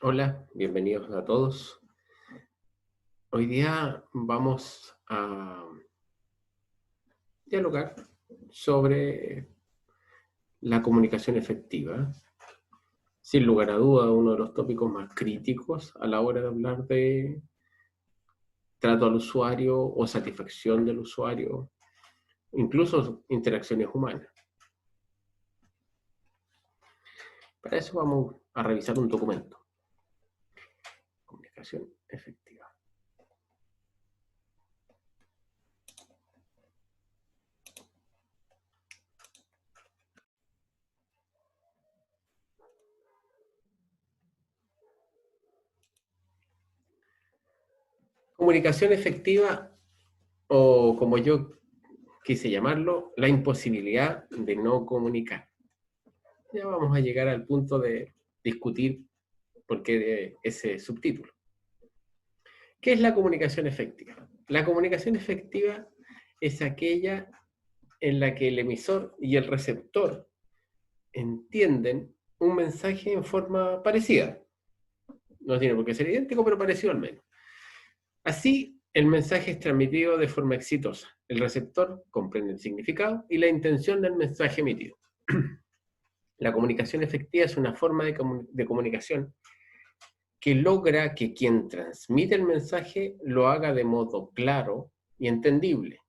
Hola, bienvenidos a todos. Hoy día vamos a dialogar sobre la comunicación efectiva. Sin lugar a duda, uno de los tópicos más críticos a la hora de hablar de trato al usuario o satisfacción del usuario, incluso interacciones humanas. Para eso vamos a revisar un documento. Comunicación efectiva. Comunicación efectiva, o como yo quise llamarlo, la imposibilidad de no comunicar. Ya vamos a llegar al punto de discutir por qué de ese subtítulo. ¿Qué es la comunicación efectiva? La comunicación efectiva es aquella en la que el emisor y el receptor entienden un mensaje en forma parecida. No tiene por qué ser idéntico, pero parecido al menos. Así, el mensaje es transmitido de forma exitosa. El receptor comprende el significado y la intención del mensaje emitido. La comunicación efectiva es una forma de comunicación que logra que quien transmite el mensaje lo haga de modo claro y entendible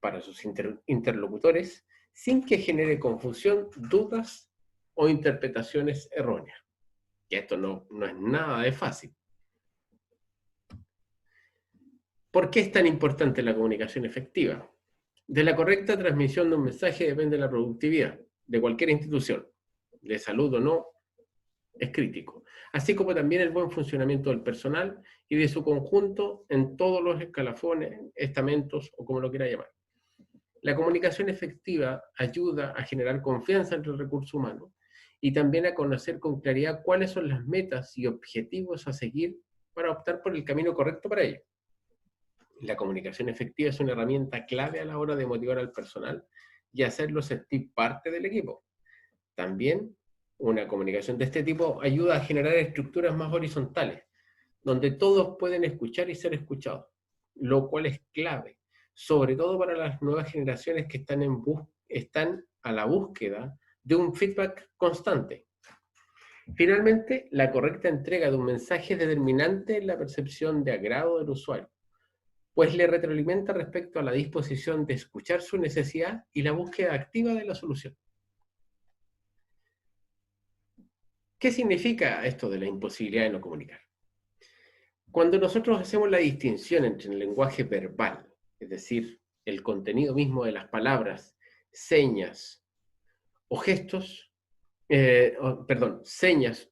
para sus interlocutores sin que genere confusión, dudas o interpretaciones erróneas. Y esto no es nada de fácil. ¿Por qué es tan importante la comunicación efectiva? De la correcta transmisión de un mensaje depende la productividad de cualquier institución, de salud o no, es crítico, así como también el buen funcionamiento del personal y de su conjunto en todos los escalafones, estamentos o como lo quiera llamar. La comunicación efectiva ayuda a generar confianza entre el recurso humano y también a conocer con claridad cuáles son las metas y objetivos a seguir para optar por el camino correcto para ello. La comunicación efectiva es una herramienta clave a la hora de motivar al personal y hacerlo sentir parte del equipo. También una comunicación de este tipo ayuda a generar estructuras más horizontales, donde todos pueden escuchar y ser escuchados, lo cual es clave, sobre todo para las nuevas generaciones que están a la búsqueda de un feedback constante. Finalmente, la correcta entrega de un mensaje es determinante en la percepción de agrado del usuario, pues le retroalimenta respecto a la disposición de escuchar su necesidad y la búsqueda activa de la solución. ¿Qué significa esto de la imposibilidad de no comunicar? Cuando nosotros hacemos la distinción entre el lenguaje verbal, es decir, el contenido mismo de las palabras, señas o gestos, señas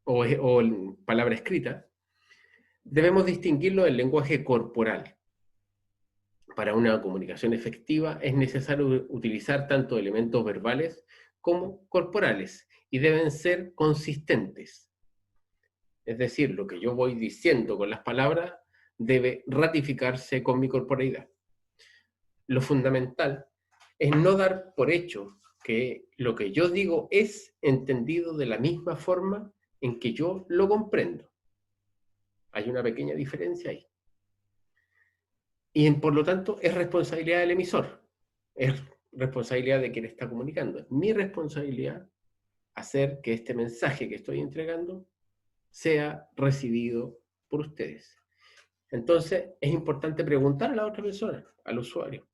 o palabra escrita, debemos distinguirlo del lenguaje corporal. Para una comunicación efectiva es necesario utilizar tanto elementos verbales como corporales y deben ser consistentes. Es decir, lo que yo voy diciendo con las palabras debe ratificarse con mi corporalidad. Lo fundamental es no dar por hecho que lo que yo digo es entendido de la misma forma en que yo lo comprendo. Hay una pequeña diferencia ahí. Y por lo tanto es responsabilidad del emisor, es responsabilidad de quien está comunicando. Es mi responsabilidad hacer que este mensaje que estoy entregando sea recibido por ustedes. Entonces, es importante preguntar a la otra persona, al usuario,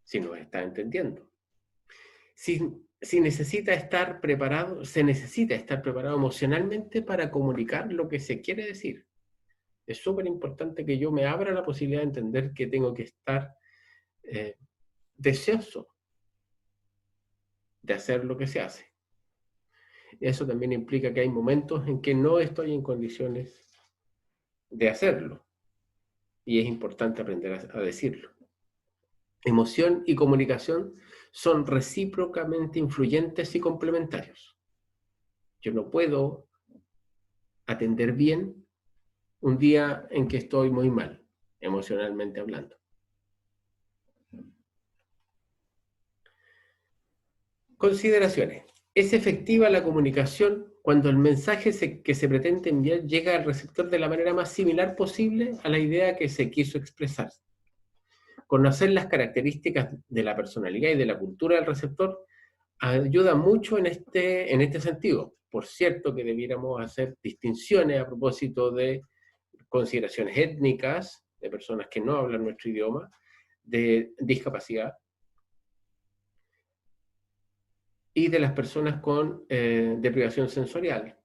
si nos está entendiendo. Si necesita estar preparado, se necesita estar preparado emocionalmente para comunicar lo que se quiere decir. Es súper importante que yo me abra la posibilidad de entender que tengo que estar deseoso de hacer lo que se hace. Eso también implica que hay momentos en que no estoy en condiciones de hacerlo. Y es importante aprender a decirlo. Emoción y comunicación son recíprocamente influyentes y complementarios. Yo no puedo atender bien un día en que estoy muy mal, emocionalmente hablando. Consideraciones. ¿Es efectiva la comunicación cuando el mensaje que se pretende enviar llega al receptor de la manera más similar posible a la idea que se quiso expresar. Conocer las características de la personalidad y de la cultura del receptor ayuda mucho en este sentido. Por cierto que debiéramos hacer distinciones a propósito de consideraciones étnicas, de personas que no hablan nuestro idioma, de discapacidad, y de las personas con deprivación sensorial,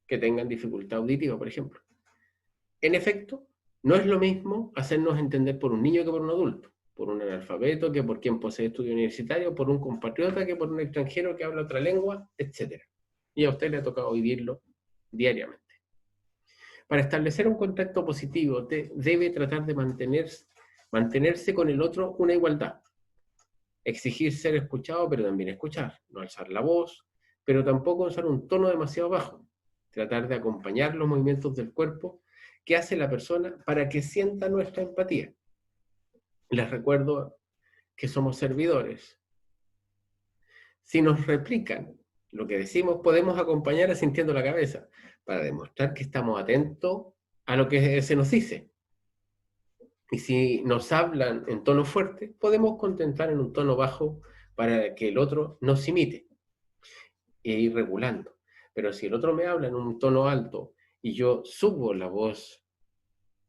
que tengan dificultad auditiva, por ejemplo. En efecto, no es lo mismo hacernos entender por un niño que por un adulto, por un analfabeto que por quien posee estudio universitario, por un compatriota que por un extranjero que habla otra lengua, etc. Y a usted le ha tocado vivirlo diariamente. Para establecer un contacto positivo, debe tratar de mantenerse con el otro una igualdad. Exigir ser escuchado, pero también escuchar. No alzar la voz, pero tampoco usar un tono demasiado bajo. Tratar de acompañar los movimientos del cuerpo que hace la persona para que sienta nuestra empatía. Les recuerdo que somos servidores. Si nos replican lo que decimos, podemos acompañar asintiendo la cabeza para demostrar que estamos atentos a lo que se nos dice. Y si nos hablan en tono fuerte, podemos contestar en un tono bajo para que el otro nos imite e ir regulando. Pero si el otro me habla en un tono alto y yo subo la voz,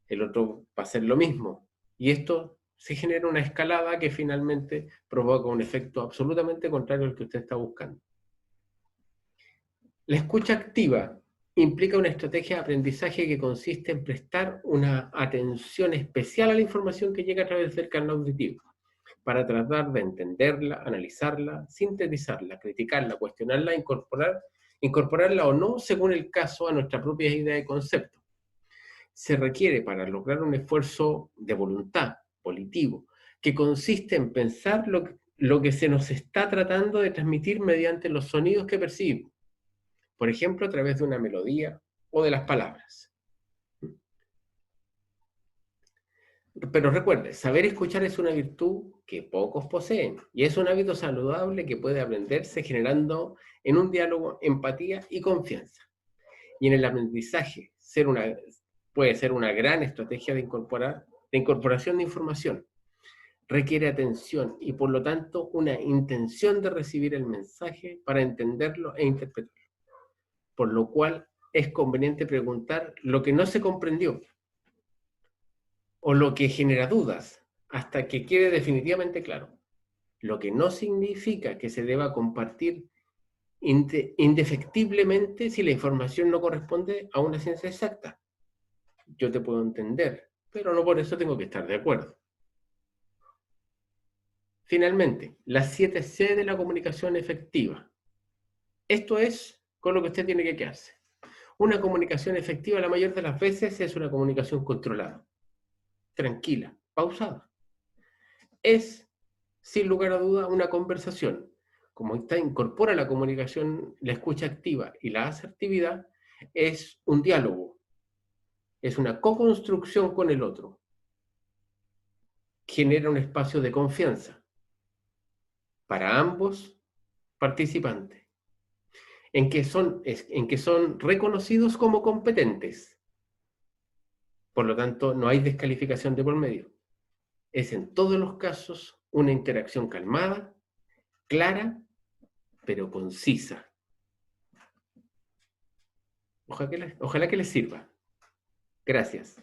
el otro va a hacer lo mismo. Y esto se genera una escalada que finalmente provoca un efecto absolutamente contrario al que usted está buscando. La escucha activa implica una estrategia de aprendizaje que consiste en prestar una atención especial a la información que llega a través del canal auditivo, para tratar de entenderla, analizarla, sintetizarla, criticarla, cuestionarla, incorporarla o no según el caso a nuestra propia idea de concepto. Se requiere para lograr un esfuerzo de voluntad, volitivo, que consiste en pensar lo que se nos está tratando de transmitir mediante los sonidos que percibimos, por ejemplo, a través de una melodía o de las palabras. Pero recuerde, saber escuchar es una virtud que pocos poseen y es un hábito saludable que puede aprenderse generando en un diálogo empatía y confianza. Y en el aprendizaje puede ser una gran estrategia de incorporación de información. Requiere atención y por lo tanto una intención de recibir el mensaje para entenderlo e interpretarlo. Por lo cual es conveniente preguntar lo que no se comprendió o lo que genera dudas hasta que quede definitivamente claro. Lo que no significa que se deba compartir indefectiblemente si la información no corresponde a una ciencia exacta. Yo te puedo entender, pero no por eso tengo que estar de acuerdo. Finalmente, las 7 C de la comunicación efectiva. Esto es con lo que usted tiene que quedarse. Una comunicación efectiva la mayor de las veces es una comunicación controlada, tranquila, pausada. Es, sin lugar a duda, una conversación. Como incorpora la comunicación, la escucha activa y la asertividad, es un diálogo, es una co-construcción con el otro. Genera un espacio de confianza para ambos participantes, en que son reconocidos como competentes. Por lo tanto, no hay descalificación de por medio. Es en todos los casos una interacción calmada, clara, pero concisa. Ojalá que les sirva. Gracias.